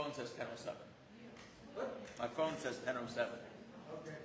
phone says 10:07. What? My phone says 10:07. Okay.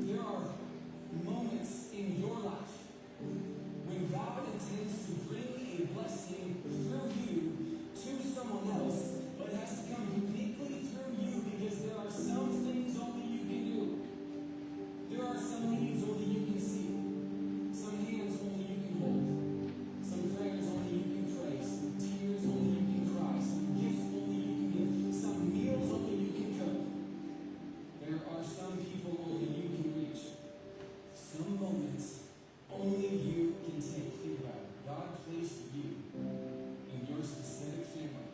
There are moments in your life when God intends to bring a blessing through you to someone else, but it has to come uniquely through you because there are some things only you can do. There are some needs only you can see. Some hands only you can hold. Some prayers only you can pray. Some tears only you can cry. Some gifts only you can give. Some meals only you can cook. There are some people only you can reach. Some moments only you can take. Think about it. God placed you in your specific family,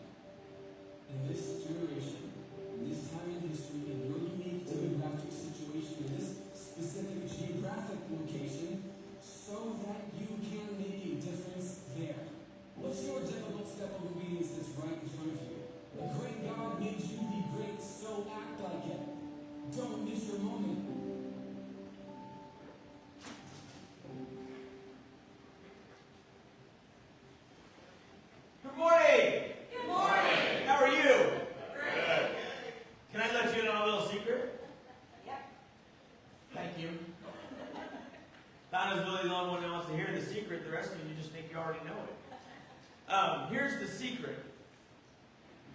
in this generation, in this time in history, in your unique demographic situation, in this specific geographic location, so that you can make a difference there. What's your difficult step of obedience that's right in front of you? The great God made you be great, so act like it. Don't miss your moment. Good morning! Good morning! How are you? Good. Can I let you in on a little secret? Yep. Thank you. Donna's really the only one that wants to hear the secret. The rest of you just think you already know it. Here's the secret.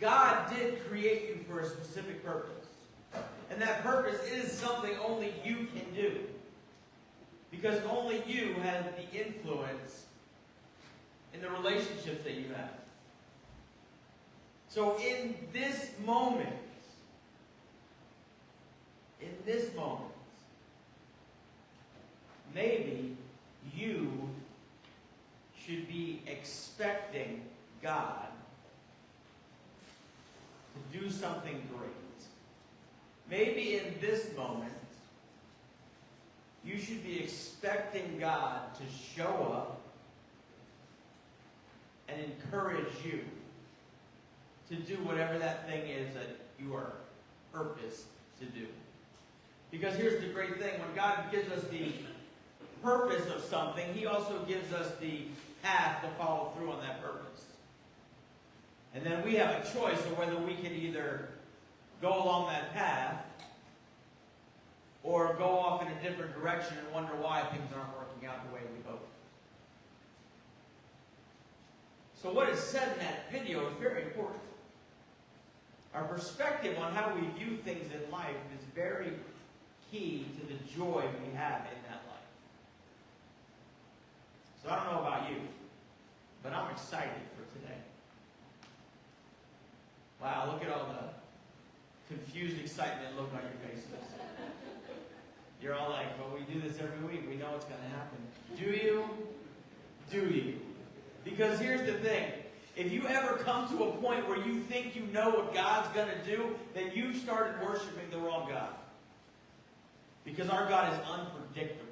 God did create you for a specific purpose. And that purpose is something only you can do. Because only you have the influence in the relationships that you have. So in this moment, maybe you should be expecting God to do something great. Maybe in this moment, you should be expecting God to show up and encourage you to do whatever that thing is that you are purposed to do. Because here's the great thing. When God gives us the purpose of something, He also gives us the path to follow through on that purpose. And then we have a choice of whether we can either go along that path or go off in a different direction and wonder why things aren't working out the way we hope. So what is said in that video is very important. Our perspective on how we view things in life is very key to the joy we have in that life. So I don't know about you, but I'm excited for today. Wow, look at all the confused excitement look on your faces. You're all like, well, we do this every week. We know what's going to happen. Do you? Do you? Because here's the thing. If you ever come to a point where you think you know what God's going to do, then you've started worshiping the wrong God. Because our God is unpredictable.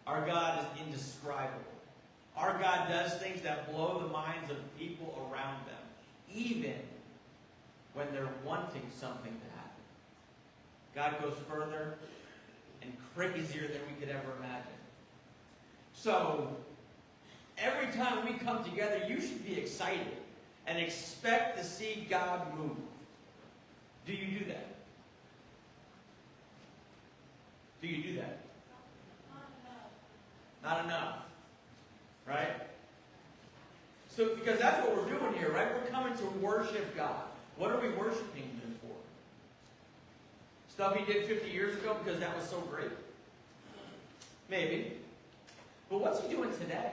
Our God is indescribable. Our God does things that blow the minds of people around them, even when they're wanting something to happen. God goes further and crazier than we could ever imagine. So, every time we come together, you should be excited and expect to see God move. Do you do that? Do you do that? Not enough. Right? So, because that's what we're doing here, right? We're coming to worship God. What are we worshiping Him for? Stuff He did 50 years ago because that was so great? Maybe. But what's He doing today?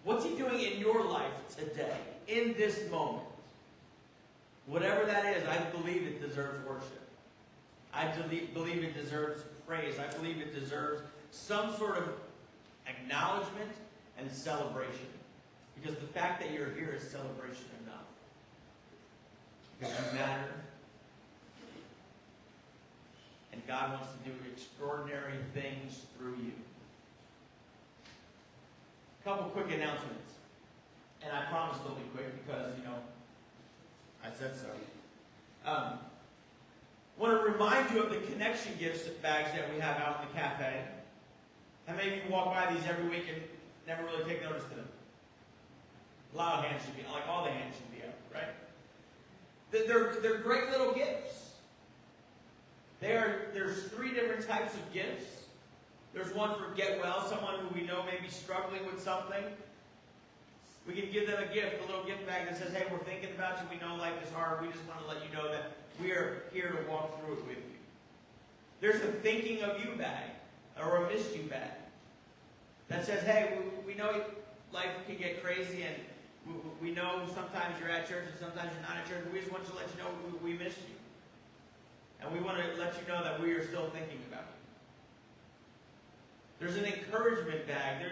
What's He doing in your life today, in this moment? Whatever that is, I believe it deserves worship. I believe it deserves praise. I believe it deserves some sort of acknowledgement and celebration. Because the fact that you're here is celebration enough. Because you matter. And God wants to do extraordinary things through you. A couple quick announcements. And I promise they'll be quick because, I said so. Want to remind you of the connection gifts bags that we have out in the cafe. How many of you walk by these every week and never really take notice to them? A lot of hands should be, like all the hands should be up, right? They're great little gifts. There's 3 different types of gifts. There's one for get well, someone who we know may be struggling with something. We can give them a gift, a little gift bag that says, hey, we're thinking about you. We know life is hard. We just want to let you know that we are here to walk through it with you. There's a thinking of you bag, or a missed you bag, that says, hey, we know life can get crazy, and we know sometimes you're at church and sometimes you're not at church. We just want to let you know we missed you. And we want to let you know that we are still thinking about you. There's an encouragement bag.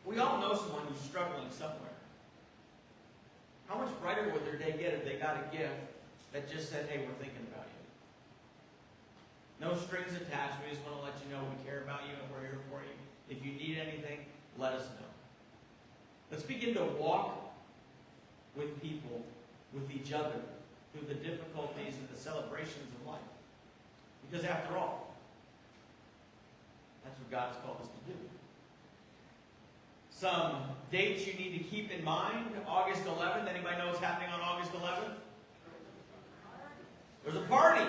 We all know someone who's struggling somewhere. How much brighter would their day get if they got a gift that just said, hey, we're thinking about you? No strings attached. We just want to let you know we care about you and we're here for you. If you need anything, let us know. Let's begin to walk with people, with each other, through the difficulties and the celebrations of life. Because after all, that's what God's called us to do. Some dates you need to keep in mind. August 11th. Anybody know what's happening on August 11th? There's a party.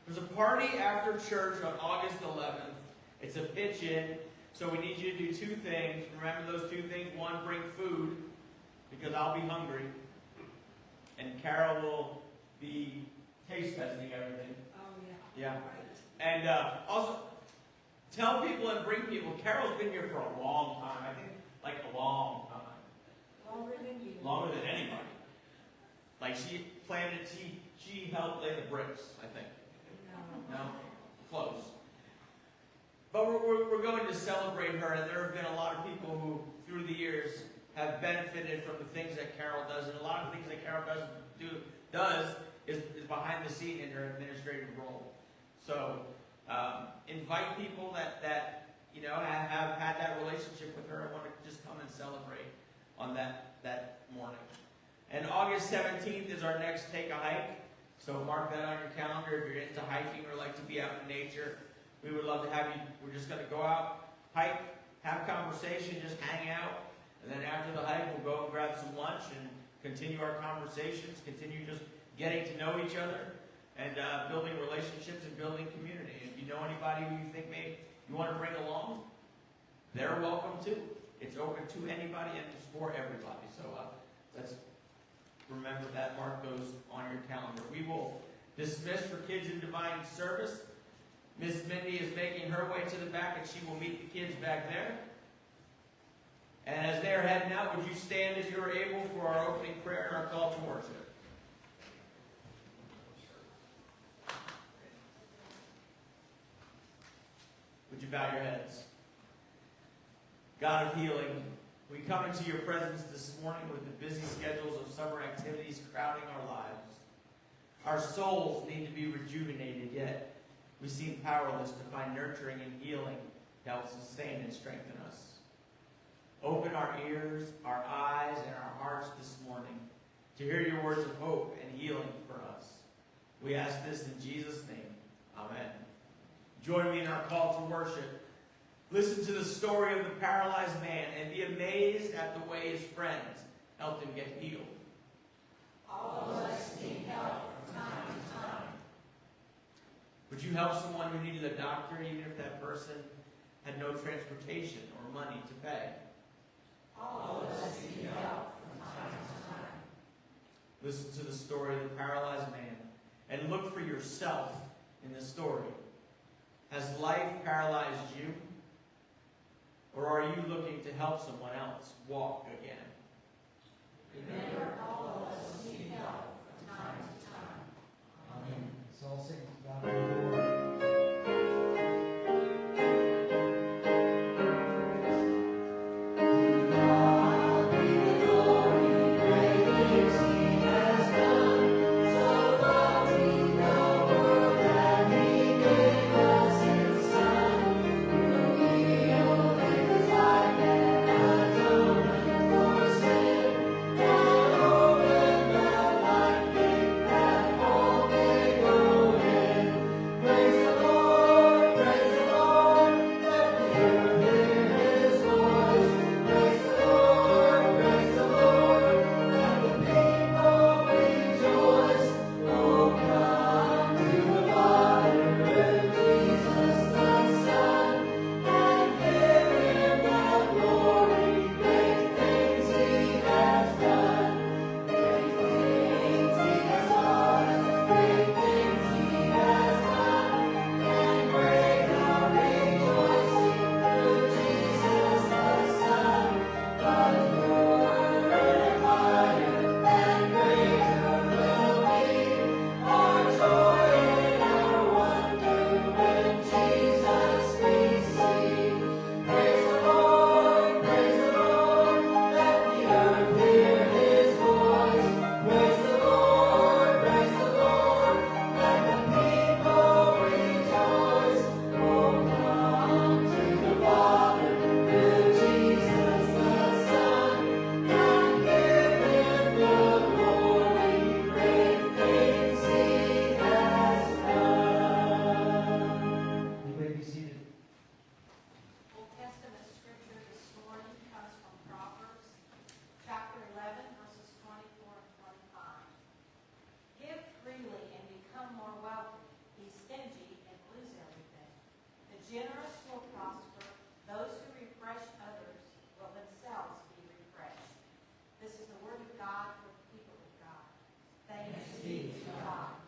There's a party after church on August 11th. It's a pitch-in. So we need you to do 2 things. Remember those 2 things. 1, bring food, because I'll be hungry. And Carol will be taste testing everything. Oh, yeah. Yeah. Right. And also, tell people and bring people. Carol's been here for a long time. I think, like, a long time. Longer than you. Longer than anybody. Like, she planned it. She helped lay the bricks, I think. No. No? Close. But we're going to celebrate her, and there have been a lot of people who, through the years, have benefited from the things that Carol does. And a lot of the things that Carol does is behind the scene in her administrative role. So, invite people that you know have had that relationship with her and want to just come and celebrate on that morning. And August 17th is our next Take a Hike. So mark that on your calendar if you're into hiking or like to be out in nature. We would love to have you. We're just going to go out, hike, have conversation, just hang out. And then after the hike, we'll go and grab some lunch and continue our conversations, continue just getting to know each other and building relationships and building community. If you know anybody who you think you want to bring along, they're welcome too. It's open to anybody and it's for everybody. So let's remember that. Mark those on your calendar. We will dismiss for Kids in Divine Service. Miss Mindy is making her way to the back and she will meet the kids back there. And as they're heading out, would you stand if you're able for our opening prayer and our call to worship? Would you bow your heads? God of healing, we come into your presence this morning with the busy schedules of summer activities crowding our lives. Our souls need to be rejuvenated, yet we seem powerless to find nurturing and healing to help sustain and strengthen us. Open our ears, our eyes, and our hearts this morning to hear your words of hope and healing for us. We ask this in Jesus' name. Amen. Join me in our call to worship. Listen to the story of the paralyzed man and be amazed at the way his friends helped him get healed. All of us need help from time to time. Would you help someone who needed a doctor even if that person had no transportation or money to pay? All of us need help from time to time. Listen to the story of the paralyzed man and look for yourself in the story. Has life paralyzed you? Or are you looking to help someone else walk again? Remember, all of us need help from time to time. Amen. So I'll sing God be the glory. generous will prosper. Those who refresh others will themselves be refreshed. This is the word of God for the people of God. Thanks be to God.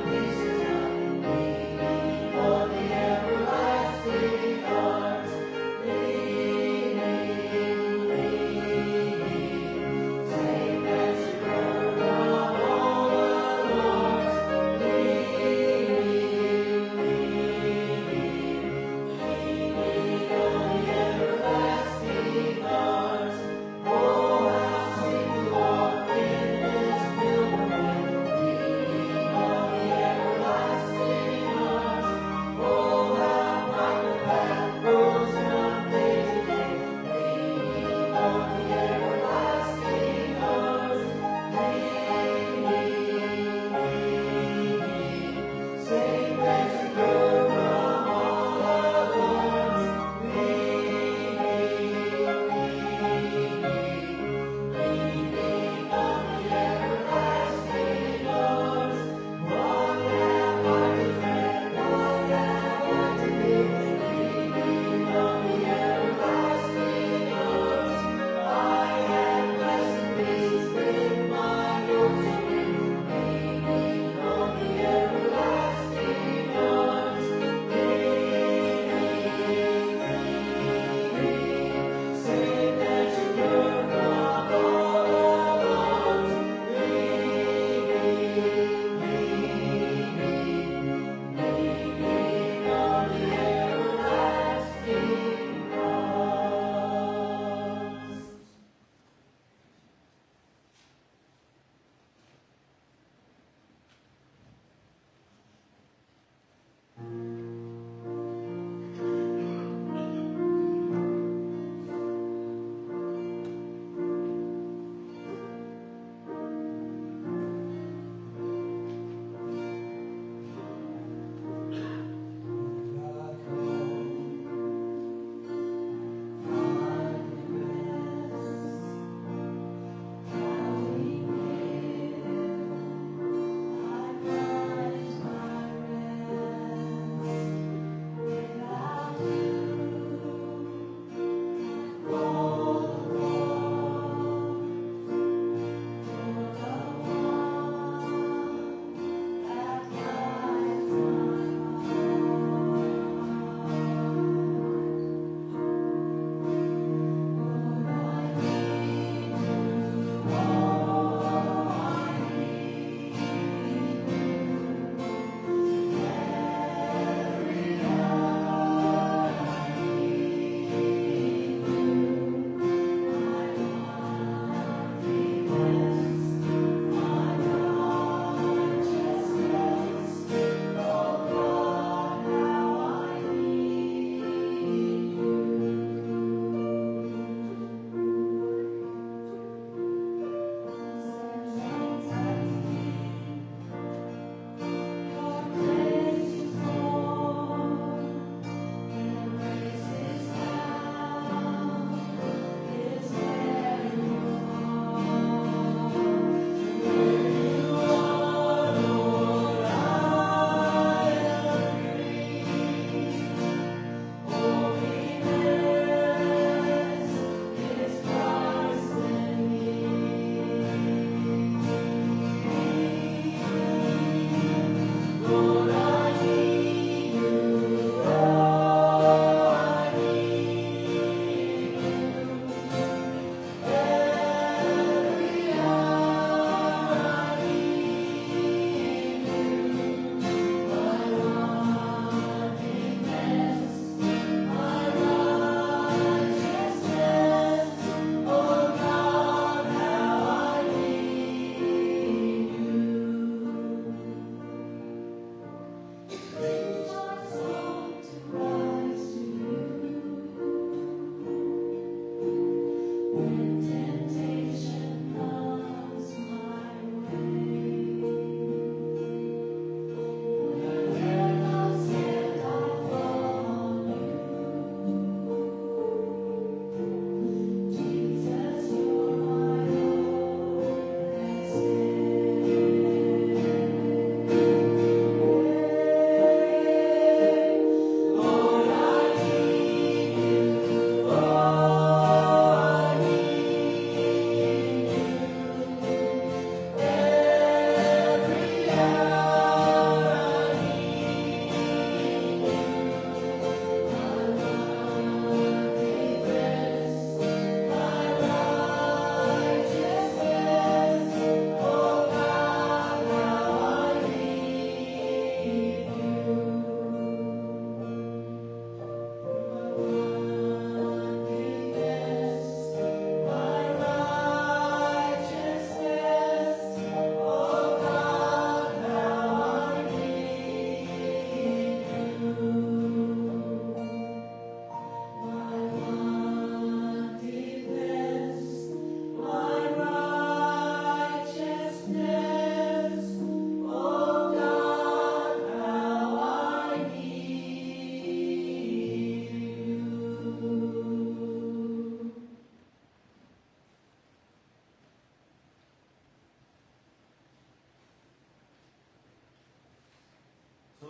Peace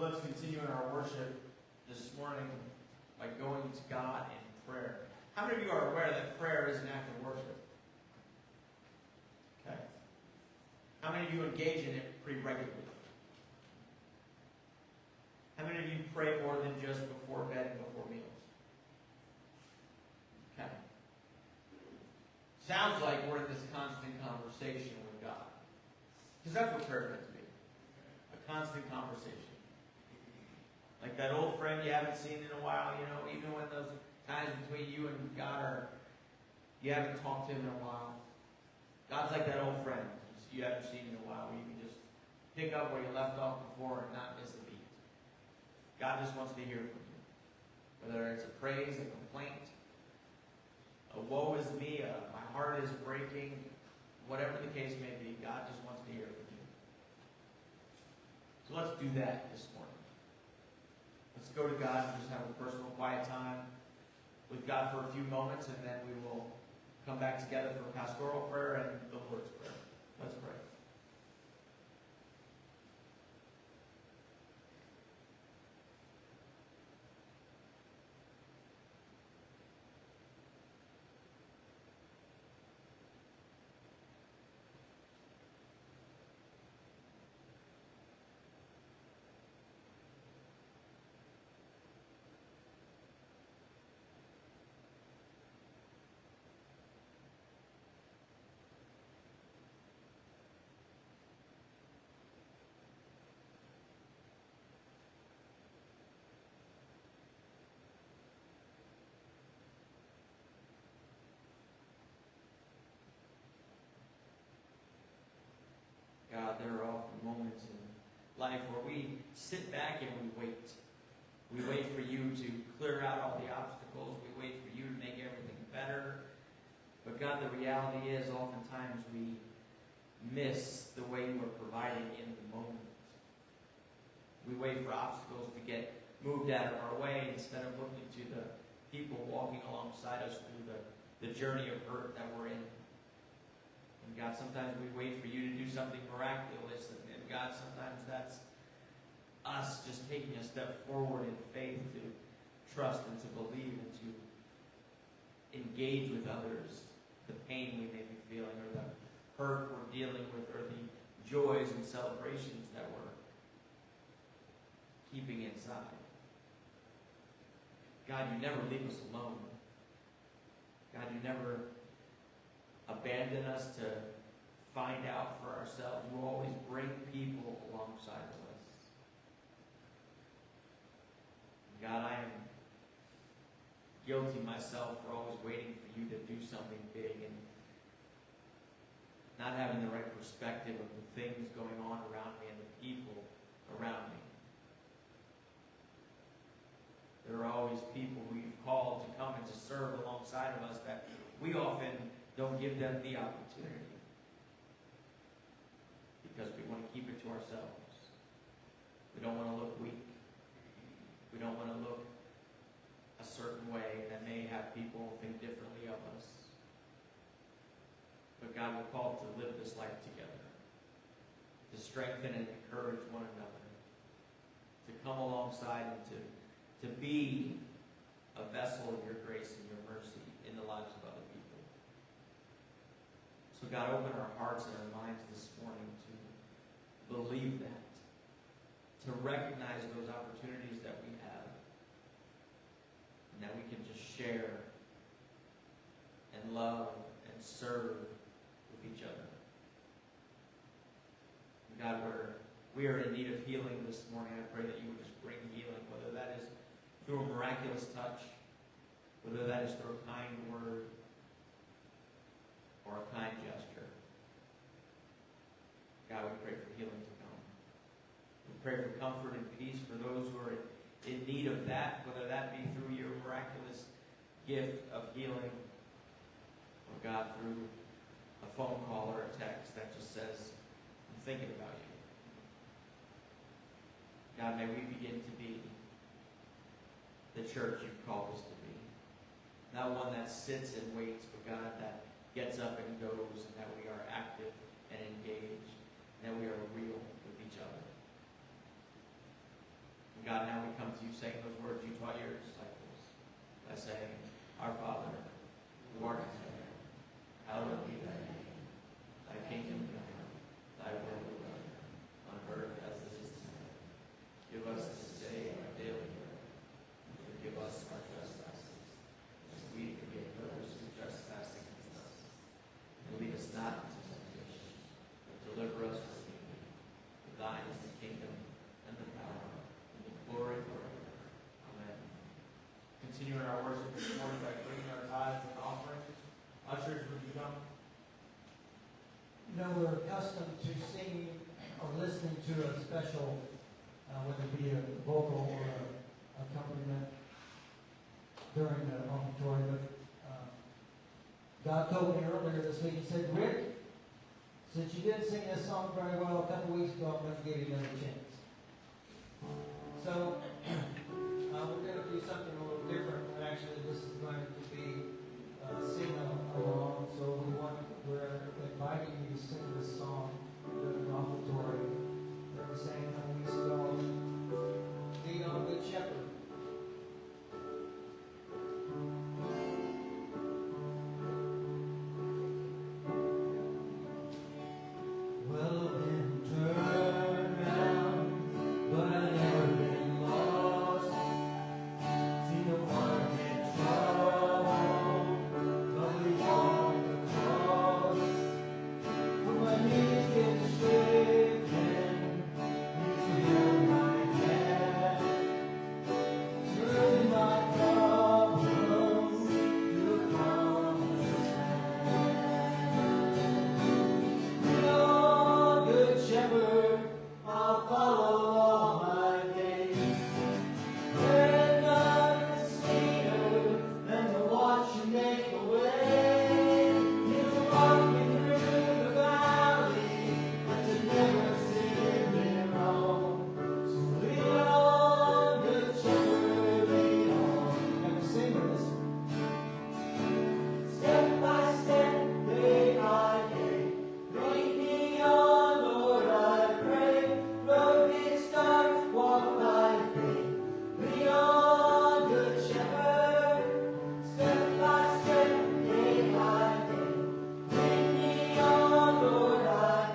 let's continue in our worship this morning by going to God in prayer. How many of you are aware that prayer is an act of worship? Okay. How many of you engage in it pretty regularly? How many of you pray more than just before bed and before meals? Okay. Sounds like we're in this constant conversation with God. Because that's what prayer is meant to be. A constant conversation. Like that old friend you haven't seen in a while, you know, even when those times between you and God are, you haven't talked to him in a while. God's like that old friend you haven't seen in a while, where you can just pick up where you left off before and not miss a beat. God just wants to hear from you. Whether it's a praise, a complaint, a woe is me, my heart is breaking, whatever the case may be, God just wants to hear from you. So let's do that this morning. Let's go to God and just have a personal quiet time with God for a few moments, and then we will come back together for pastoral prayer and the Lord's Prayer. Let's pray. God, there are often moments in life where we sit back and we wait. We wait for you to clear out all the obstacles. We wait for you to make everything better. But God, the reality is oftentimes we miss the way you are providing in the moment. We wait for obstacles to get moved out of our way instead of looking to the people walking alongside us through the journey of hurt that we're in. And God, sometimes we wait for you to do something miraculous. And God, sometimes that's us just taking a step forward in faith to trust and to believe and to engage with others the pain we may be feeling or the hurt we're dealing with or the joys and celebrations that we're keeping inside. God, you never leave us alone. God, you never abandon us to find out for ourselves. You always bring people alongside of us. God, I am guilty myself for always waiting for you to do something big and not having the right perspective of the things going on around me and the people around me. There are always people we've called to come and to serve alongside of us that we often don't give them the opportunity because we want to keep it to ourselves. We don't want to look weak. We don't want to look a certain way that may have people think differently of us. But God, we're called to live this life together, to strengthen and encourage one another, to come alongside and to be a vessel of your grace and your mercy in the lives of other people. So God, open our hearts and our minds this morning to believe that, to recognize those opportunities that we have, and that we can just share and love and serve with each other. And God, we are in need of healing this morning. I pray that you would just bring healing, whether that is through a miraculous touch, whether that is through a kind word or a kind gesture. God, we pray for healing to come. We pray for comfort and peace for those who are in need of that, whether that be through your miraculous gift of healing, or God, through a phone call or a text that just says, I'm thinking about you. God, may we begin to be the church you've called us to be. Not one that sits and waits, but God, that gets up and goes, and that we are active and engaged, and that we are real with each other. God, now we come to you saying those words you taught your disciples by saying, Our Father, who art in heaven, hallowed be thy name. Thy kingdom come, thy will be done, on earth as it is in heaven. Give us this day our daily bread, and forgive us our trespasses, as we forgive those who trespass against us. And lead us not into temptation, but deliver us from evil. For thine is the kingdom, and the power, and the glory forever. Amen. Continuing our worship this morning by bringing our tithes and offerings. Ushers, would you come? You know, we're accustomed to singing or listening to a special, whether it be a vocal or a accompaniment during the offertory. But God told me earlier this week, He said, Rick, since you didn't sing this song very well a couple weeks ago, I'm going to give you another chance. So, we're going to do something a little different. Actually, this is going to be sing along. So we're inviting you to sing this song during the offertory that we sang a couple weeks ago. Lead on, Good Shepherd. Well, I've been turned round, but I've never been lost. Seen the one in trouble, but we on the cross. When my knees get shaken, you held my hand, turning my problems to a promised land. Good Shepherd, I'll follow all my days. There's nothing sweeter than to watch you make a way. You walk me through the valley, but you never steer me wrong. So lead on, Good Shepherd, lead on. Can we sing this? Step by step, day by day, lead me on, Lord, I pray. Road gets dark, walk by faith. Lead on, Good Shepherd. Step by step, day by day, lead me on, Lord, I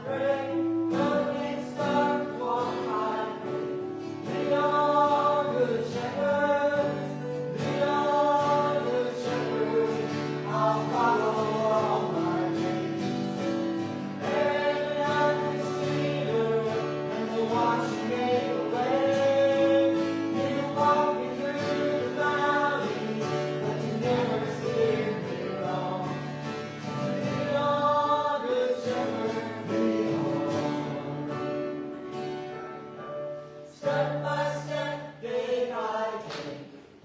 pray. Road gets dark, walk by faith. Lead on, Good Shepherd. Lead on, Good Shepherd. I'll follow all my days. There's nothing sweeter than to watch you make a way. You walk me through the valley, but you never steer me wrong. Lead on, Good Shepherd, lead on. Step by step, day by day,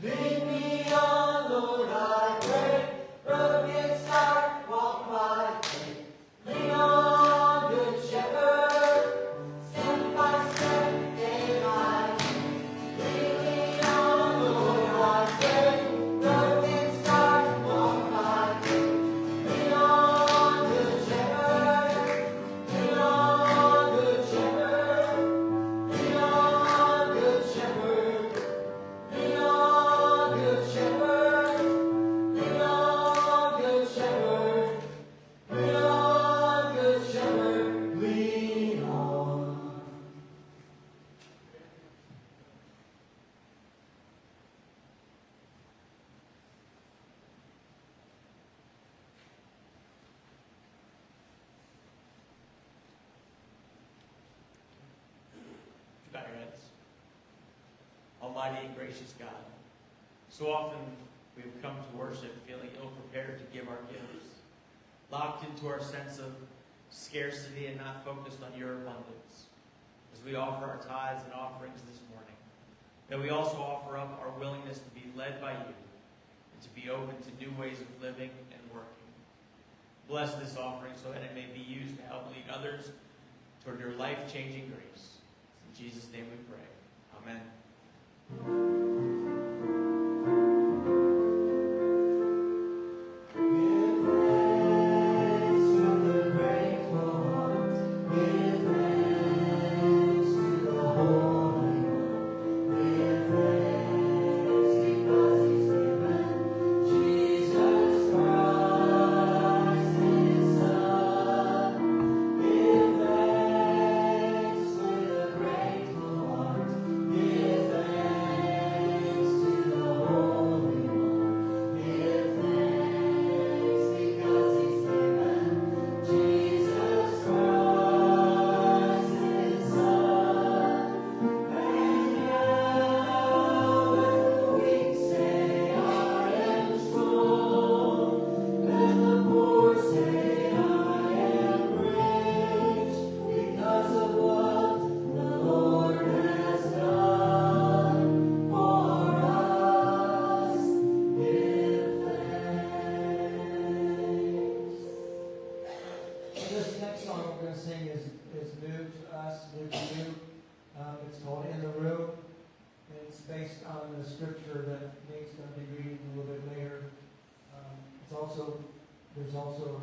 lead me on, Lord, I pray. Road gets dark, walk by faith. Lead on, Good Shepherd. Step by step, day by day, lead me on, Lord, I pray. Road gets dark, walk by faith. Lead on, Good Shepherd. Lead on, Good Shepherd. Lead on, Good Shepherd. Lead on, Good Shepherd. Lead on, Good Shepherd. Lead on, Good Shepherd. Lead on. Bow your heads. Almighty and gracious God, so often we've come to worship feeling ill-prepared to give our gifts, locked into our sense of scarcity and not focused on your abundance. As we offer our tithes and offerings this morning, that we also offer up our willingness to be led by you and to be open to new ways of living and working. Bless this offering so that it may be used to help lead others toward your life-changing grace. In Jesus' name we pray. Amen. Give thanks to the Holy One. to do. It's called In the Room. And it's based on the scripture that Nate's going to be reading a little bit later. There's also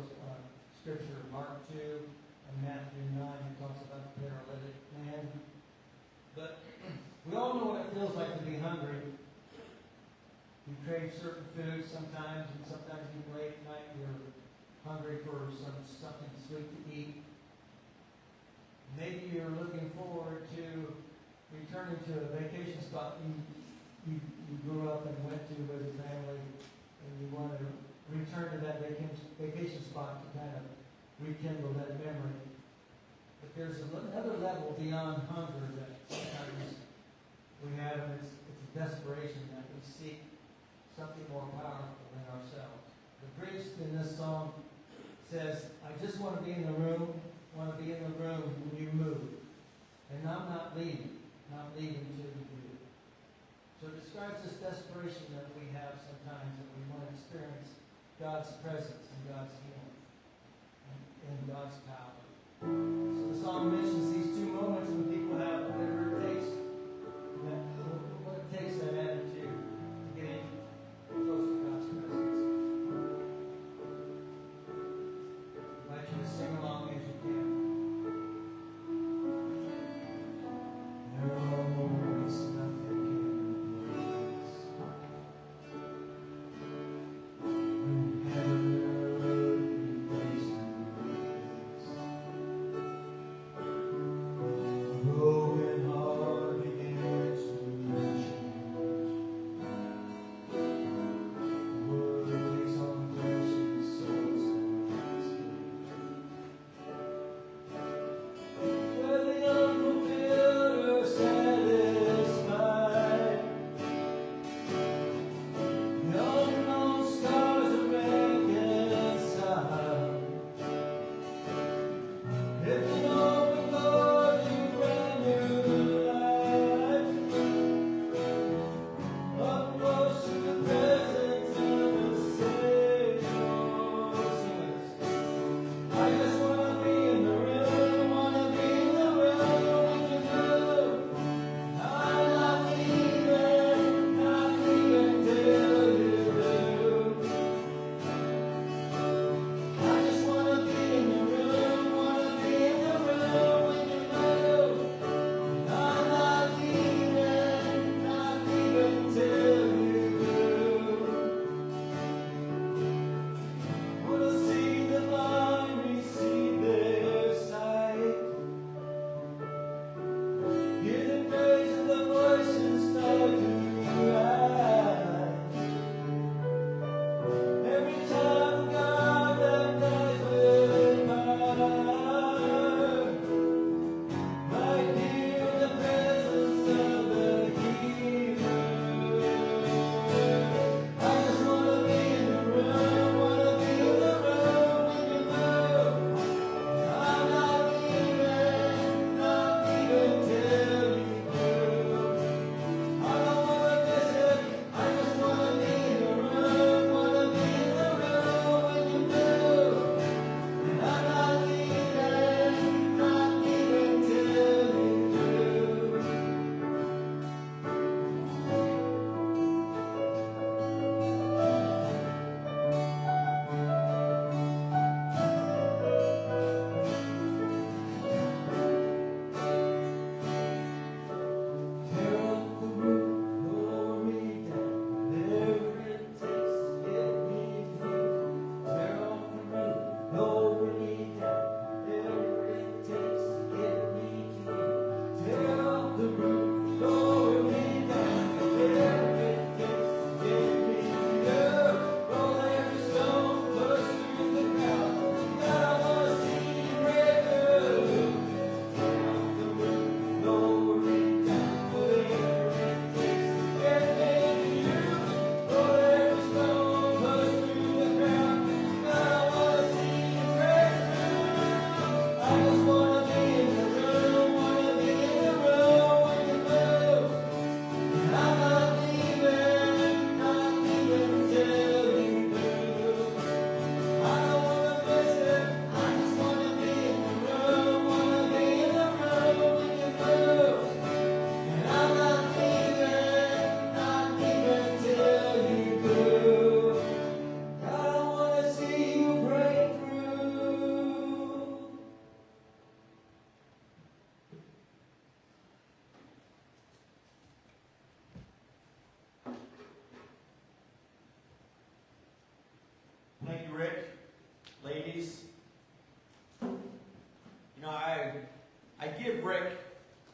scripture, Mark 2 and Matthew 9, that talks about the paralytic man. But we all know what it feels like to be hungry. You crave certain foods sometimes, and sometimes even late at night you're hungry for something sweet to eat. Maybe you're looking forward to returning to a vacation spot you grew up and went to with your family, and you want to return to that vacation spot to kind of rekindle that memory. But there's another level beyond hunger that sometimes we have, and it's a desperation that we seek something more powerful than ourselves. The priest in this song says, I just want to be in the room when you move. And I'm not leaving till you do. So it describes this desperation that we have sometimes, that we want to experience God's presence and God's healing and God's power. So the song mentions these two moments when people have whatever it takes, what it takes, that attitude to get in close to God's presence. I'd like you to sing along as you can. There always nothing can replace when heaven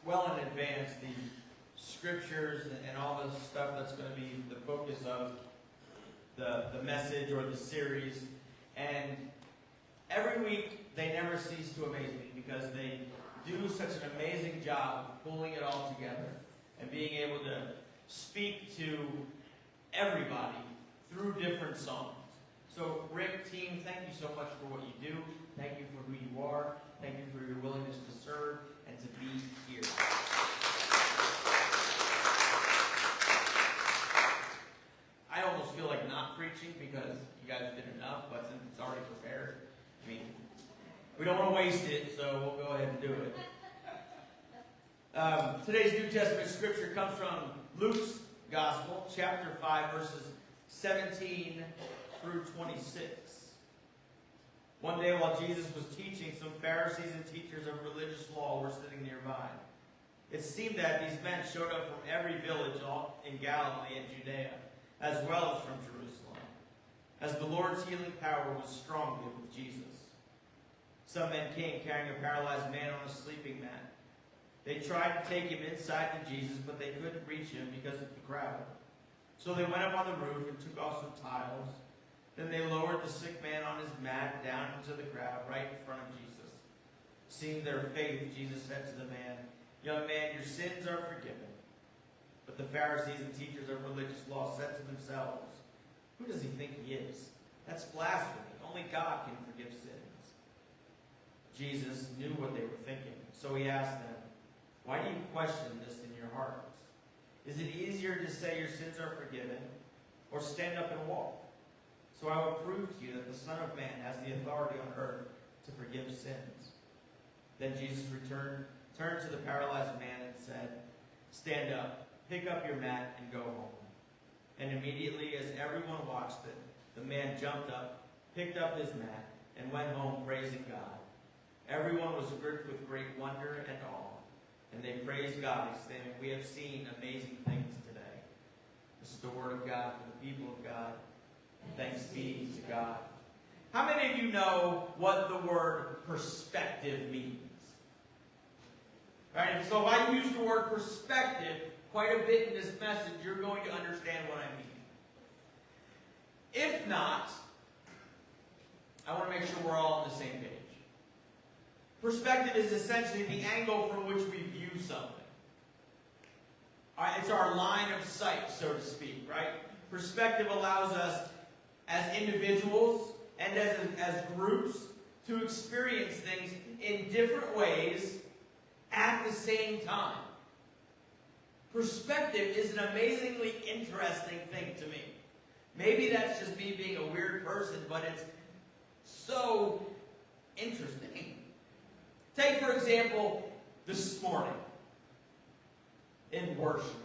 well in advance the scriptures and all the stuff that's going to be the focus of the message or the series. And every week they never cease to amaze me because they do such an amazing job of pulling it all together and being able to speak to everybody through different songs. So Rick, team, thank you so much for what you do. Thank you for who you are. Thank you for your willingness to serve and to be here. I almost feel like not preaching because you guys did enough, but since it's already prepared, I mean, we don't want to waste it, so we'll go ahead and do it. Today's New Testament scripture comes from Luke's Gospel, chapter 5, verses 17 through 26. One day while Jesus was teaching, some Pharisees and teachers of religious law were sitting nearby. It seemed that these men showed up from every village in Galilee and Judea, as well as from Jerusalem, as the Lord's healing power was strongly with Jesus. Some men came carrying a paralyzed man on a sleeping mat. They tried to take him inside to Jesus, but they couldn't reach him because of the crowd. So they went up on the roof and took off some tiles. Then they lowered the sick man on his mat down into the crowd right in front of Jesus. Seeing their faith, Jesus said to the man, "Young man, your sins are forgiven." But the Pharisees and teachers of religious law said to themselves, "Who does he think he is? That's blasphemy. Only God can forgive sins." Jesus knew what they were thinking, so he asked them, "Why do you question this in your hearts? Is it easier to say your sins are forgiven, or stand up and walk? So I will prove to you that the Son of Man has the authority on earth to forgive sins." Then Jesus turned to the paralyzed man and said, "Stand up, pick up your mat, and go home." And immediately, as everyone watched it, the man jumped up, picked up his mat, and went home praising God. Everyone was gripped with great wonder and awe, and they praised God, saying, "We have seen amazing things today." This is the word of God for the people of God. Thanks be to God. How many of you know what the word perspective means? Right? So if I use the word perspective quite a bit in this message, you're going to understand what I mean. If not, I want to make sure we're all on the same page. Perspective is essentially the angle from which we view something. All right, it's our line of sight, so to speak, right? Perspective allows us as individuals and as groups to experience things in different ways at the same time. Perspective is an amazingly interesting thing to me. Maybe that's just me being a weird person, but it's so interesting. Take, for example, this morning in worship.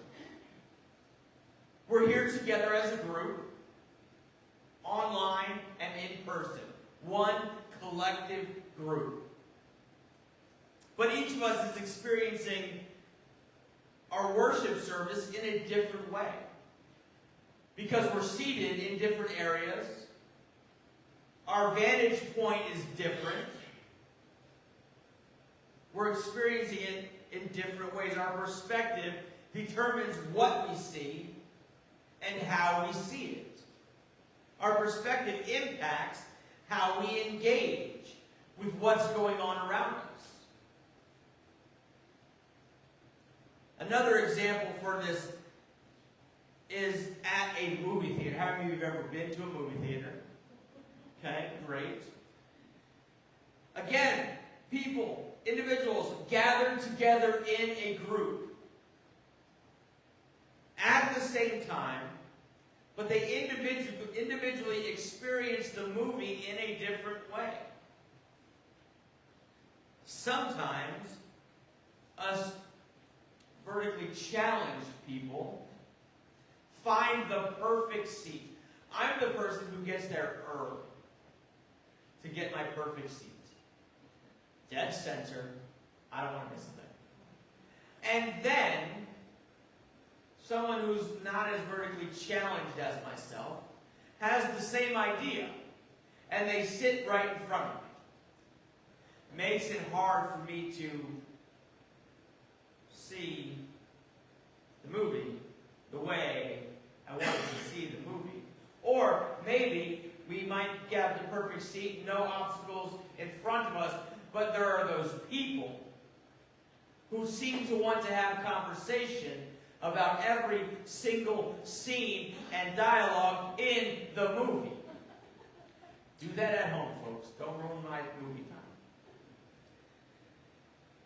We're here together as a group, online and in person. One collective group. But each of us is experiencing our worship service in a different way. Because we're seated in different areas. Our vantage point is different. We're experiencing it in different ways. Our perspective determines what we see and how we see it. Our perspective impacts how we engage with what's going on around us. Another example for this is at a movie theater. How many of you have ever been to a movie theater? Okay, great. Again, people, individuals gathered together in a group at the same time, but they individually experience the movie in a different way. Sometimes us vertically challenged people find the perfect seat. I'm the person who gets there early to get my perfect seat. Dead center. I don't want to miss a thing. And then, someone who's not as vertically challenged as myself has the same idea. And they sit right in front of me. Makes it hard for me to who seem to want to have conversation about every single scene and dialogue in the movie. Do that at home, folks. Don't ruin my movie time.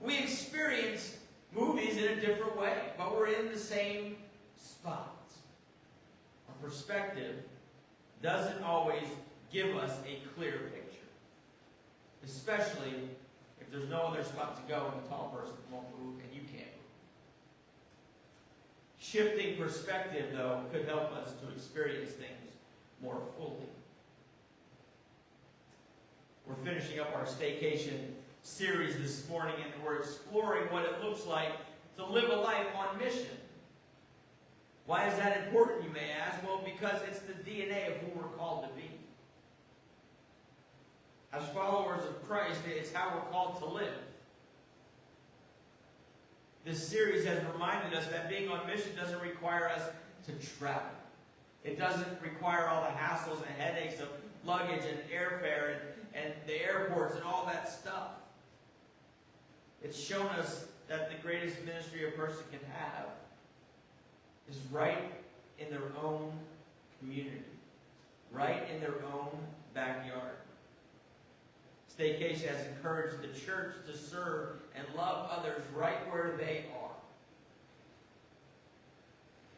We experience movies in a different way, but we're in the same spot. Our perspective doesn't always give us a clear picture, especially if there's no other spot to go and the tall person won't move and you can't move. Shifting perspective, though, could help us to experience things more fully. We're finishing up our staycation series this morning, and we're exploring what it looks like to live a life on mission. Why is that important, you may ask? Well, because it's the DNA of who we're called to be. As followers of Christ, it's how we're called to live. This series has reminded us that being on mission doesn't require us to travel. It doesn't require all the hassles and headaches of luggage and airfare and the airports and all that stuff. It's shown us that the greatest ministry a person can have is right in their own community, right in their own backyard. Staycation has encouraged the church to serve and love others right where they are,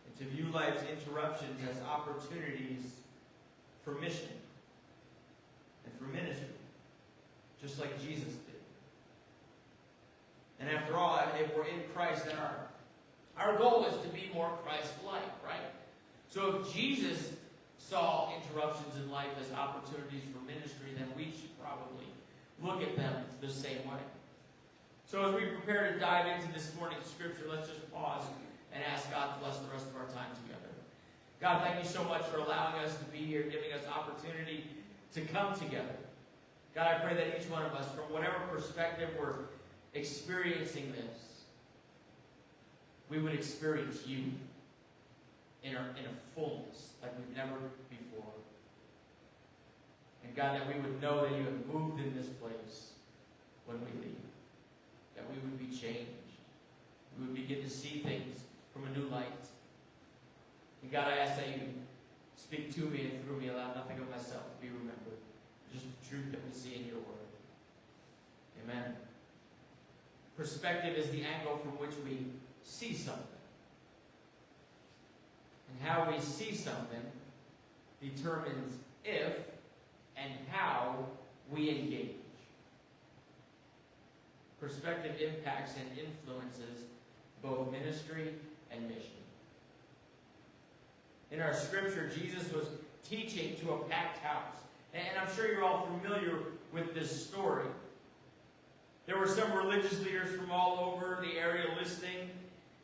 and to view life's interruptions as opportunities for mission and for ministry, just like Jesus did. And after all, if we're in Christ, then our goal is to be more Christ-like, right? So if Jesus saw interruptions in life as opportunities for ministry, then we should probably look at them the same way. So as we prepare to dive into this morning's scripture, let's just pause and ask God to bless the rest of our time together. God, thank you so much for allowing us to be here, giving us opportunity to come together. God, I pray that each one of us, from whatever perspective we're experiencing this, we would experience you in a fullness like we've never before. And God, that we would know that you have moved in this place when we leave. That we would be changed. We would begin to see things from a new light. And God, I ask that you speak to me and through me, allow nothing of myself to be remembered. Just the truth that we see in your word. Amen. Perspective is the angle from which we see something. And how we see something determines if and how we engage. Perspective impacts and influences both ministry and mission. In our scripture, Jesus was teaching to a packed house. And I'm sure you're all familiar with this story. There were some religious leaders from all over the area listening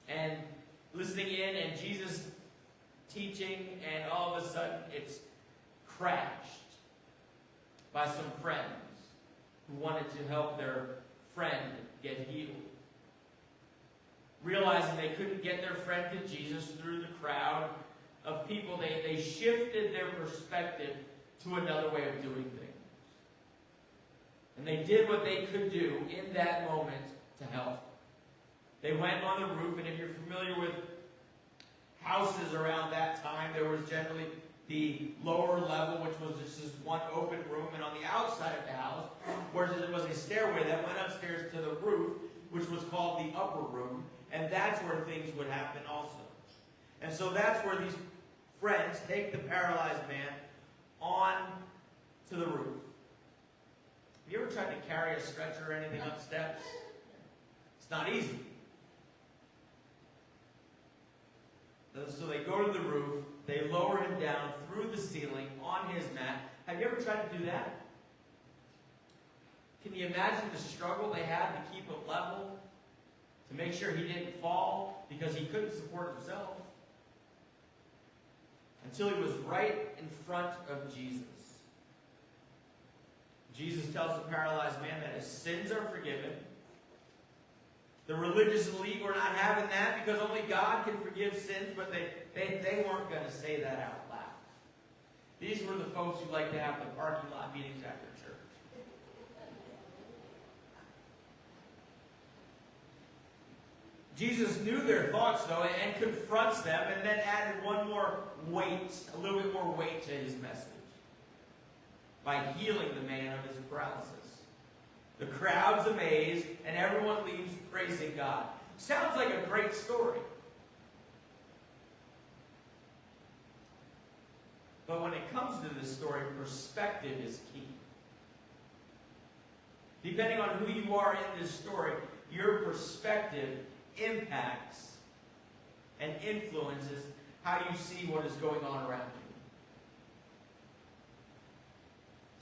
in, and Jesus teaching, and all of a sudden it's crashed by some friends who wanted to help their friend get healed. Realizing they couldn't get their friend to Jesus through the crowd of people, they shifted their perspective to another way of doing things. And they did what they could do in that moment to help. They went on the roof, and if you're familiar with houses around that time, there was generally the lower level, which was just this one open room, and on the outside of the house, where there was a stairway that went upstairs to the roof, which was called the upper room, and that's where things would happen also. And so that's where these friends take the paralyzed man on to the roof. Have you ever tried to carry a stretcher or anything up steps? It's not easy. So they go to the roof, they lower him down through the ceiling on his mat. Have you ever tried to do that? Can you imagine the struggle they had to keep it level, to make sure he didn't fall because he couldn't support himself? Until he was right in front of Jesus. Jesus tells the paralyzed man that his sins are forgiven. The religious elite were not having that because only God can forgive sins, but they weren't going to say that out loud. These were the folks who like to have the parking lot meetings after church. Jesus knew their thoughts, though, and confronts them, and then added one more weight, a little bit more weight to his message by healing the man of his paralysis. The crowd's amazed, and everyone leaves praising God. Sounds like a great story. But when it comes to this story, perspective is key. Depending on who you are in this story, your perspective impacts and influences how you see what is going on around you.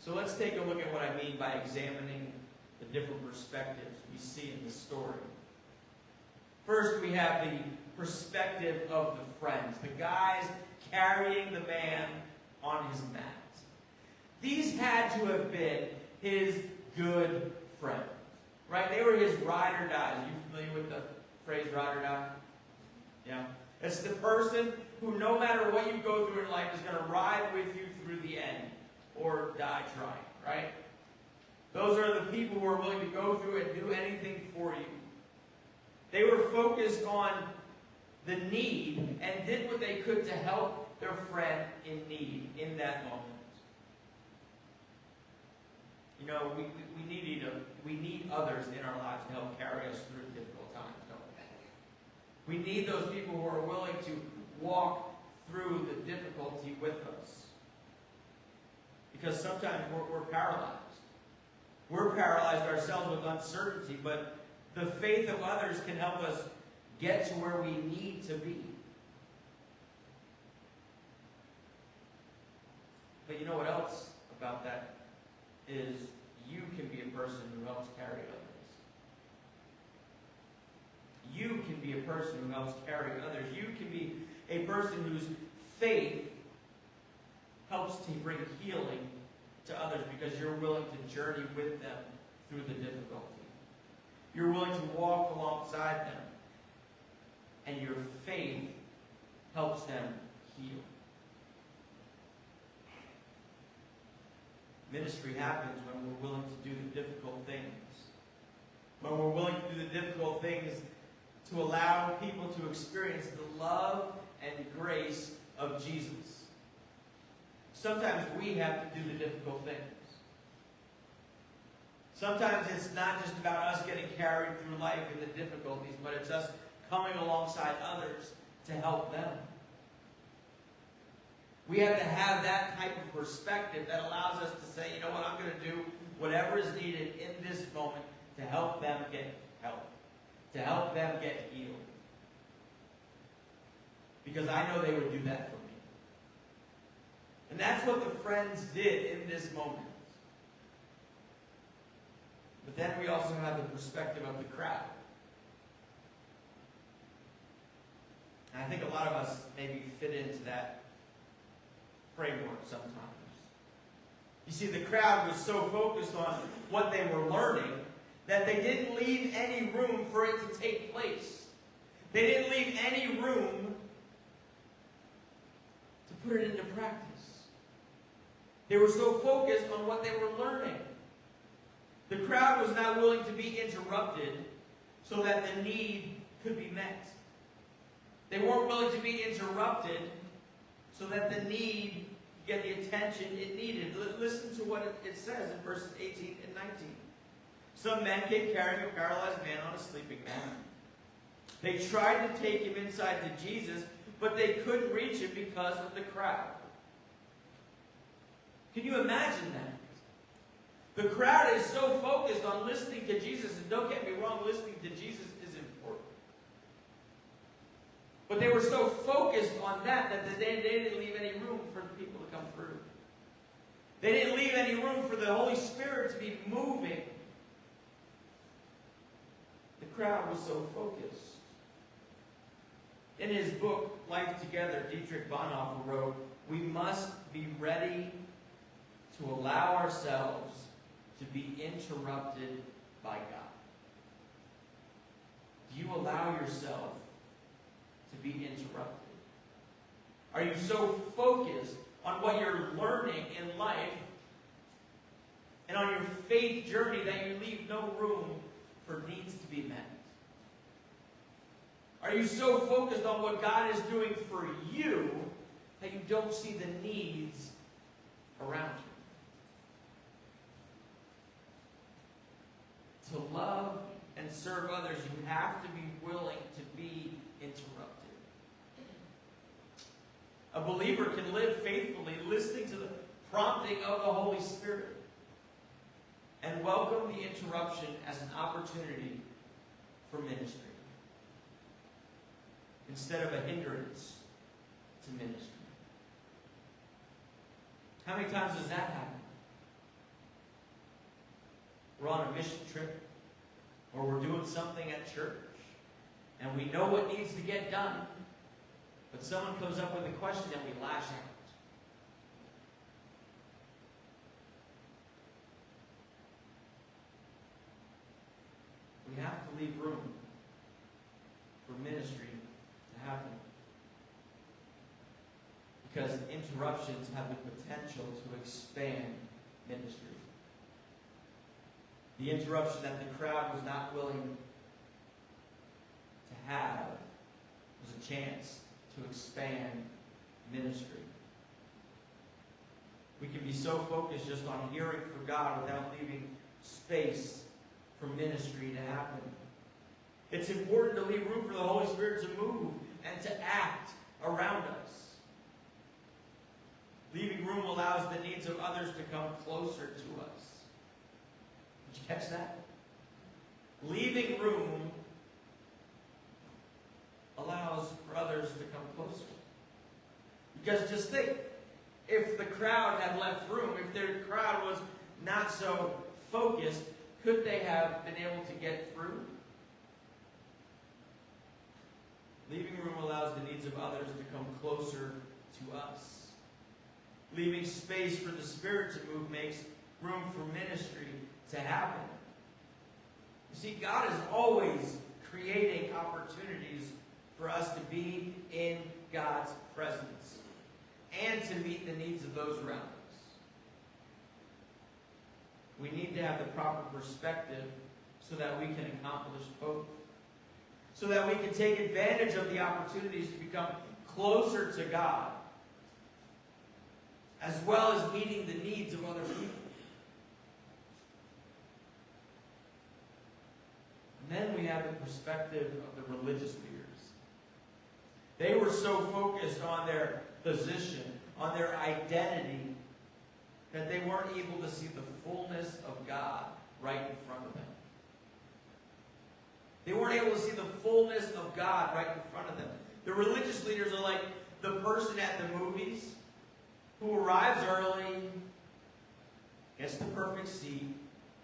So let's take a look at what I mean by examining the different perspectives we see in this story. First, we have the perspective of the friends, the guys carrying the man on his mat. These had to have been his good friends, right? They were his ride or dies. Are you familiar with the phrase ride or die? Yeah. It's the person who, no matter what you go through in life, is going to ride with you through the end or die trying, right? Those are the people who are willing to go through and do anything for you. They were focused on the need and did what they could to help their friend in need in that moment. You know, we need others in our lives to help carry us through difficult times, don't we? We need those people who are willing to walk through the difficulty with us. Because sometimes we're paralyzed. We're paralyzed ourselves with uncertainty, but the faith of others can help us get to where we need to be. But you know what else about that is you can be a person who helps carry others. You can be a person who helps carry others. You can be a person whose faith helps to bring healing to others because you're willing to journey with them through the difficulty. You're willing to walk alongside them. And your faith helps them heal. Ministry happens when we're willing to do the difficult things. When we're willing to do the difficult things to allow people to experience the love and grace of Jesus. Sometimes we have to do the difficult things. Sometimes it's not just about us getting carried through life and the difficulties, but it's us coming alongside others to help them. We have to have that type of perspective that allows us to say, you know what, I'm going to do whatever is needed in this moment to help them get help, to help them get healed. Because I know they would do that for me. And that's what the friends did in this moment. But then we also have the perspective of the crowd. And I think a lot of us maybe fit into that framework sometimes. You see, the crowd was so focused on what they were learning that they didn't leave any room for it to take place. They didn't leave any room to put it into practice. They were so focused on what they were learning. The crowd was not willing to be interrupted so that the need could be met. They weren't willing to be interrupted so that the need could get the attention it needed. Listen to what it says in verses 18 and 19. Some men came carrying a paralyzed man on a sleeping mat. They tried to take him inside to Jesus, but they couldn't reach him because of the crowd. Can you imagine that? The crowd is so focused on listening to Jesus, and don't get me wrong, listening to Jesus is important. But they were so focused on that they didn't leave any room for the people to come through. They didn't leave any room for the Holy Spirit to be moving. The crowd was so focused. In his book, Life Together, Dietrich Bonhoeffer wrote, "We must be ready to allow ourselves to be interrupted by God." Do you allow yourself to be interrupted? Are you so focused on what you're learning in life and on your faith journey that you leave no room for needs to be met? Are you so focused on what God is doing for you that you don't see the needs around you? To love and serve others, you have to be willing to be interrupted. A believer can live faithfully, listening to the prompting of the Holy Spirit, and welcome the interruption as an opportunity for ministry, instead of a hindrance to ministry. How many times does that happen? We're on a mission trip, or we're doing something at church, and we know what needs to get done, but someone comes up with a question and we lash out. We have to leave room for ministry to happen. Because interruptions have the potential to expand ministry. The interruption that the crowd was not willing to have was a chance to expand ministry. We can be so focused just on hearing from God without leaving space for ministry to happen. It's important to leave room for the Holy Spirit to move and to act around us. Leaving room allows the needs of others to come closer to us. Did you catch that? Leaving room allows for others to come closer. Because just think, if the crowd had left room, if their crowd was not so focused, could they have been able to get through? Leaving room allows the needs of others to come closer to us. Leaving space for the Spirit to move makes room for ministry to happen. You see, God is always creating opportunities for us to be in God's presence and to meet the needs of those around us. We need to have the proper perspective so that we can accomplish both. So that we can take advantage of the opportunities to become closer to God, as well as meeting the needs of other people. And then we have the perspective of the religious leaders. They were so focused on their position, on their identity, that they weren't able to see the fullness of God right in front of them. They weren't able to see the fullness of God right in front of them. The religious leaders are like the person at the movies who arrives early, gets the perfect seat,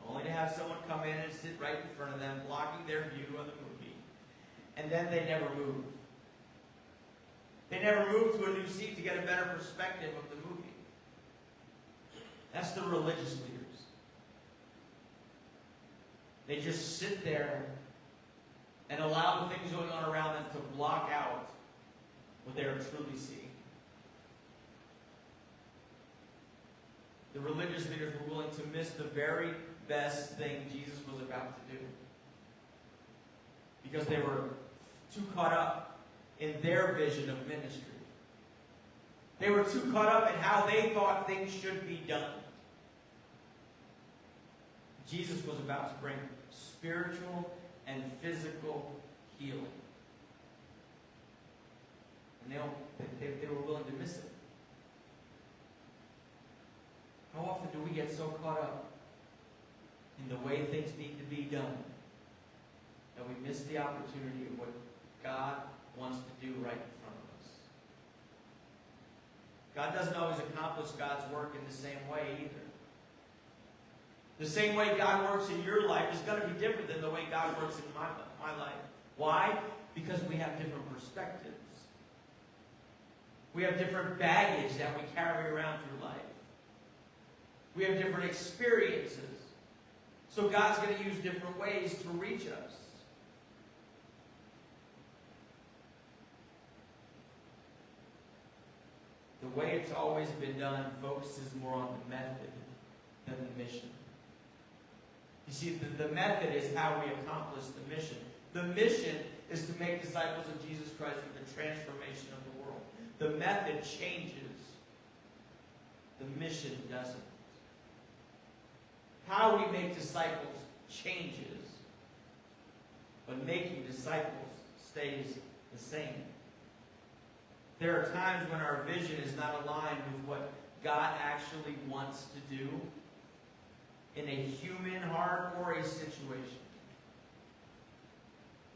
only to have someone come in and sit right in front of them, blocking their view of the movie. And then they never move. They never move to a new seat to get a better perspective of the movie. That's the religious leaders. They just sit there and allow the things going on around them to block out what they are truly seeing. The religious leaders were willing to miss the very best thing Jesus was about to do, because they were too caught up in their vision of ministry. They were too caught up in how they thought things should be done. Jesus was about to bring spiritual and physical healing. And they were willing to miss it. How often do we get so caught up in the way things need to be done that we miss the opportunity of what God wants to do right in front of us? God doesn't always accomplish God's work in the same way either. The same way God works in your life is going to be different than the way God works in my life. Why? Because we have different perspectives. We have different baggage that we carry around through life. We have different experiences. So God's going to use different ways to reach us. The way it's always been done focuses more on the method than the mission. You see, the method is how we accomplish the mission. The mission is to make disciples of Jesus Christ for the transformation of the world. The method changes. The mission doesn't. How we make disciples changes, but making disciples stays the same. There are times when our vision is not aligned with what God actually wants to do in a human heart or a situation.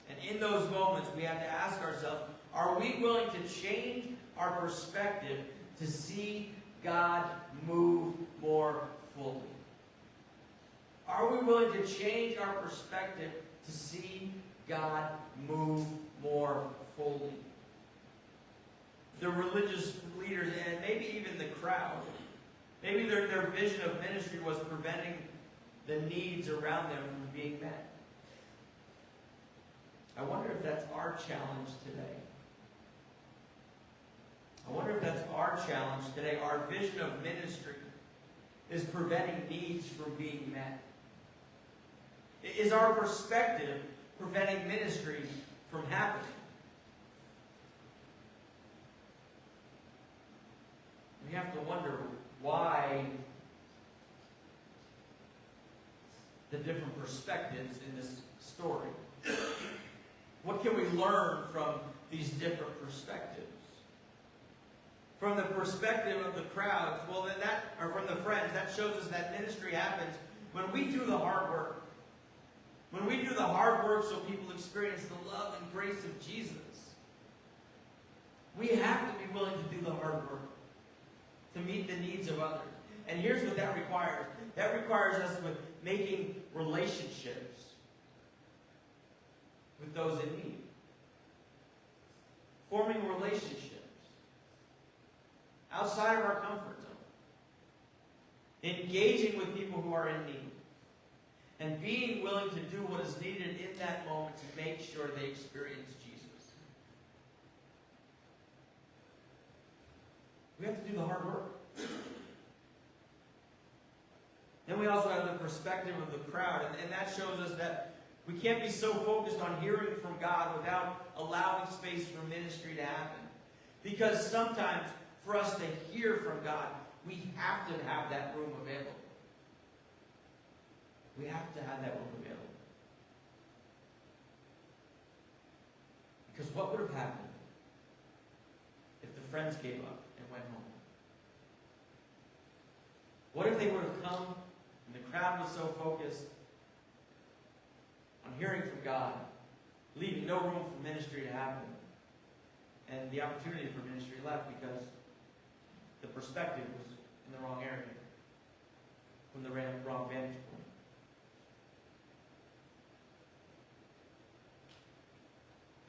And in those moments, we have to ask ourselves, are we willing to change our perspective to see God move more fully? Are we willing to change our perspective to see God move more fully? The religious leaders, and maybe even the crowd, maybe their vision of ministry was preventing the needs around them from being met. I wonder if that's our challenge today. I wonder if that's our challenge today. Our vision of ministry is preventing needs from being met. Is our perspective preventing ministry from happening? We have to wonder why the different perspectives in this story. What can we learn from these different perspectives? From the perspective of the crowds, well, then or from the friends, that shows us that ministry happens when we do the hard work. When we do the hard work so people experience the love and grace of Jesus. We have to be willing to do the hard work to meet the needs of others. And here's what that requires. That requires us with making relationships with those in need. Forming relationships outside of our comfort zone. Engaging with people who are in need. And being willing to do what is needed in that moment to make sure they experience Jesus. We have to do the hard work. Then we also have the perspective of the crowd, and that shows us that we can't be so focused on hearing from God without allowing space for ministry to happen. Because sometimes, for us to hear from God, we have to have that room available. We have to have that room available. Because what would have happened if the friends gave up and went home? What if they would have come and the crowd was so focused on hearing from God, leaving no room for ministry to happen, and the opportunity for ministry left because the perspective was in the wrong area, from the wrong vantage point?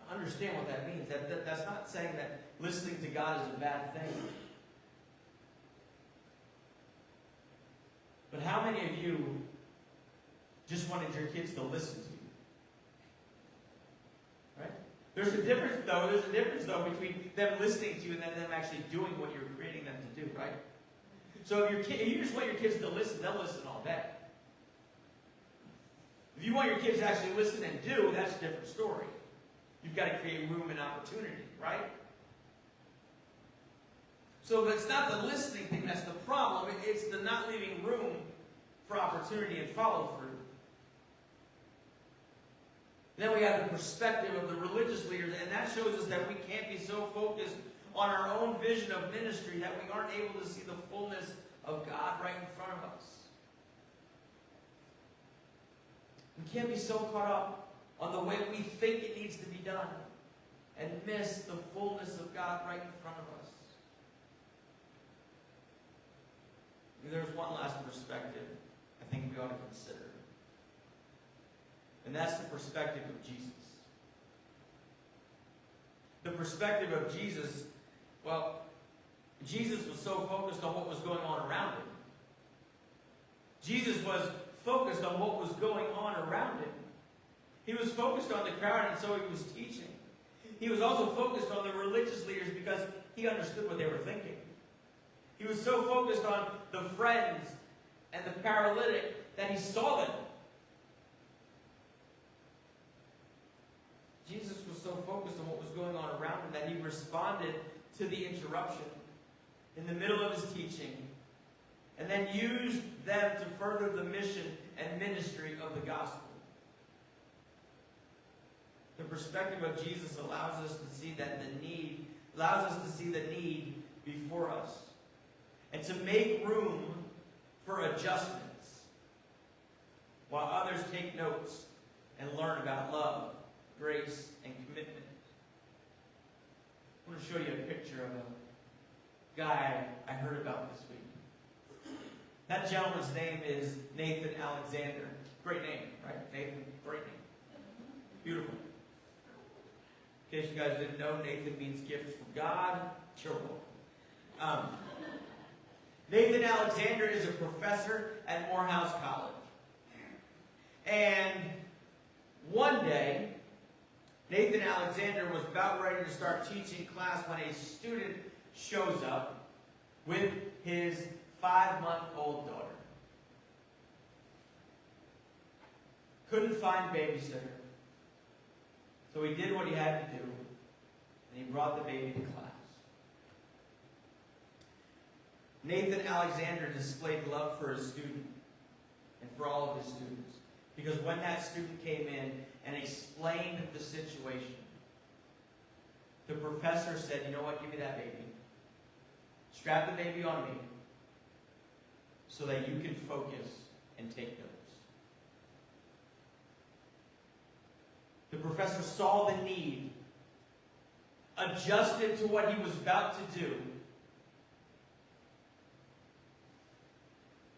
Understand what that means. That's not saying that listening to God is a bad thing. But how many of you just wanted your kids to listen to you? Right? There's a difference though between them listening to you and then them actually doing what you're creating them to do, right? So if you just want your kids to listen, they'll listen all day. If you want your kids to actually listen and do, that's a different story. You've got to create room and opportunity, right? So it's not the listening thing that's the problem. It's the not leaving room for opportunity and follow through. Then we have the perspective of the religious leaders, and that shows us that we can't be so focused on our own vision of ministry that we aren't able to see the fullness of God right in front of us. We can't be so caught up on the way we think it needs to be done and miss the fullness of God right in front of us. And there's one last perspective I think we ought to consider. And that's the perspective of Jesus. The perspective of Jesus, well, Jesus was so focused on what was going on around him. Jesus was focused on what was going on around him. He was focused on the crowd, and so he was teaching. He was also focused on the religious leaders because he understood what they were thinking. He was so focused on the friends and the paralytic that he saw them. Jesus was around him, that he responded to the interruption in the middle of his teaching, and then used them to further the mission and ministry of the gospel. The perspective of Jesus allows us to see the need before us, and to make room for adjustments, while others take notes and learn about love, grace, and commitment. I want to show you a picture of a guy I heard about this week. That gentleman's name is Nathan Alexander. Great name, right? Nathan, great name. Beautiful. In case you guys didn't know, Nathan means gift from God. You're welcome. Nathan Alexander is a professor at Morehouse College. And one day, Nathan Alexander was about ready to start teaching class when a student shows up with his 5-month-old daughter. Couldn't find babysitter. So he did what he had to do, and he brought the baby to class. Nathan Alexander displayed love for his student and for all of his students, because when that student came in and explained the situation, the professor said, "You know what, give me that baby. Strap the baby on me so that you can focus and take notes." The professor saw the need, adjusted to what he was about to do,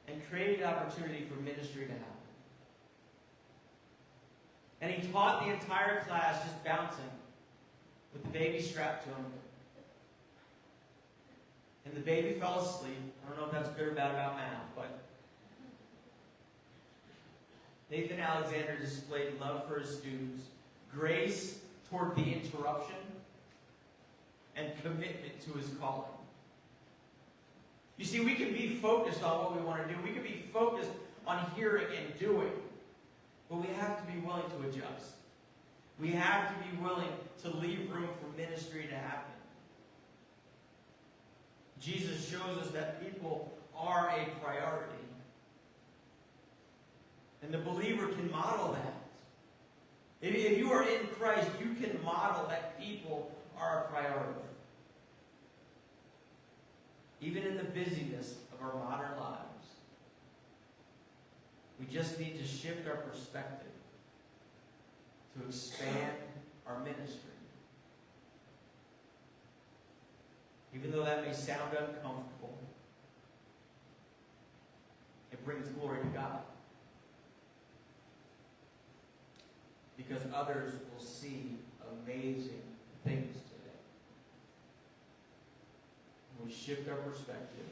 and created opportunity for ministry to happen. And he taught the entire class just bouncing with the baby strapped to him. And the baby fell asleep. I don't know if that's good or bad about math, but Nathan Alexander displayed love for his students, grace toward the interruption, and commitment to his calling. You see, we can be focused on what we want to do. We can be focused on hearing and doing. But we have to be willing to adjust. We have to be willing to leave room for ministry to happen. Jesus shows us that people are a priority. And the believer can model that. If you are in Christ, you can model that people are a priority. Even in the busyness of our modern lives, we just need to shift our perspective to expand our ministry. Even though that may sound uncomfortable, it brings glory to God. Because others will see amazing things today. When we shift our perspective,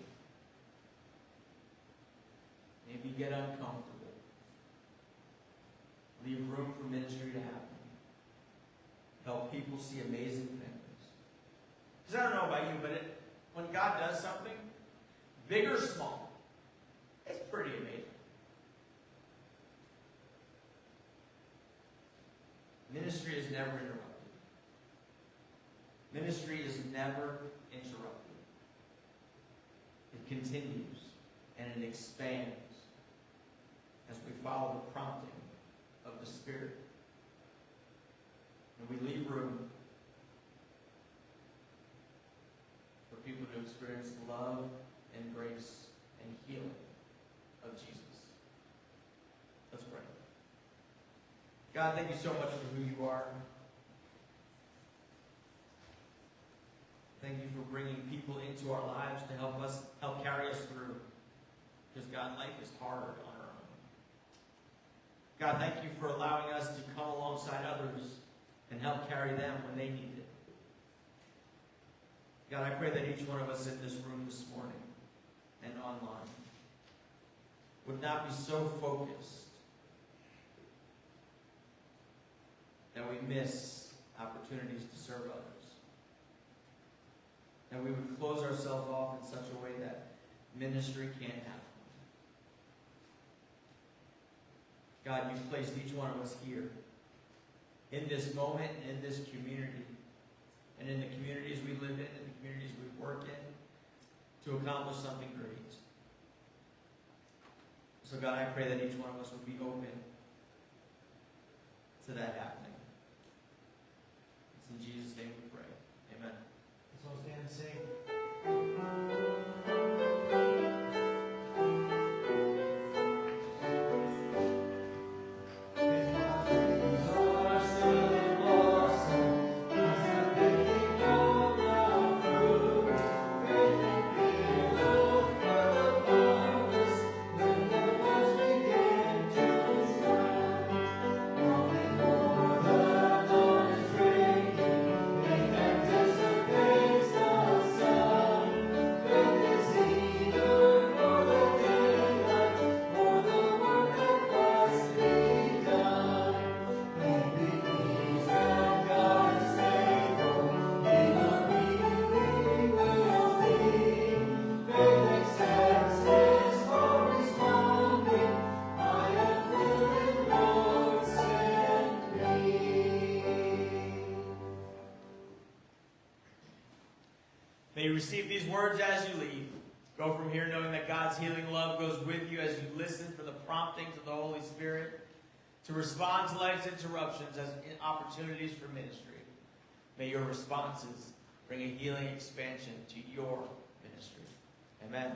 maybe get uncomfortable, leave room for ministry to happen, help people see amazing things. Because I don't know about you, but when God does something, big or small, it's pretty amazing. Ministry is never interrupted. Ministry is never interrupted. It continues and it expands as we follow the prompting of the Spirit. And we leave room for people to experience the love and grace and healing of Jesus. Let's pray. God, thank you so much for who you are. Thank you for bringing people into our lives to help carry us through. Because God, life is hard on our own. God, thank you for allowing us to come alongside others and help carry them when they need it. God, I pray that each one of us in this room this morning and online would not be so focused that we miss opportunities to serve others. That we would close ourselves off in such a way that ministry can't happen. God, you've placed each one of us here in this moment, in this community, and to accomplish something great. So God, I pray that each one of us would be open to that happening. It's in Jesus' name we pray. Amen. Let's all stand and sing. May you receive these words as you leave. Go from here knowing that God's healing love goes with you as you listen for the promptings of the Holy Spirit to respond to life's interruptions as opportunities for ministry. May your responses bring a healing expansion to your ministry. Amen.